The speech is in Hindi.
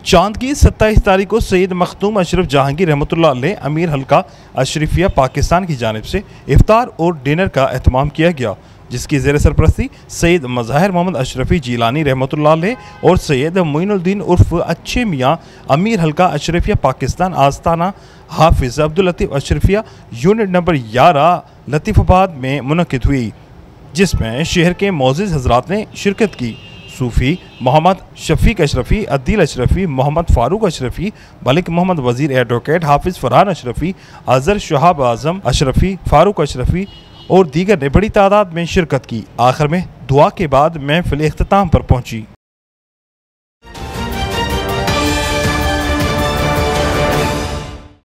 चांद की 27 तारीख को सैयद मखदूम अशरफ जहांगीर रहमतुल्लाह अलैह अमीर हल्का अशरफिया पाकिस्तान की जानिब से इफ्तार और डिनर का एहतमाम किया गया, जिसकी ज़ेर सरपरस्ती सैयद मज़ाहिर मोहम्मद अशरफी जीलानी रहमतुल्लाह अलैह और सैयद मोइनुद्दीन उर्फ अच्छे मियाँ अमीर हल्का अशरफिया पाकिस्तान आस्ताना हाफिज़ अब्दुल लतीफ़ अशरफिया यूनिट नंबर 11 लतीफ़ाबाद में मुनक़िद हुई, जिसमें शहर के मोअज़्ज़िज़ हज़रात ने शिरकत की। सूफ़ी मोहम्मद शफीक अशरफी, अदील अशरफी, मोहम्मद फ़ारूक अशरफी, मलिक मोहम्मद वज़ीर, एडवोकेट हाफिज़ फ़रहान अशरफी, अज़हर शहाब आज़म अशरफी, फ़ारूक अशरफी और दीगर ने बड़ी तादाद में शिरकत की। आखिर में दुआ के बाद महफ़िल इख्तिताम पर पहुँची।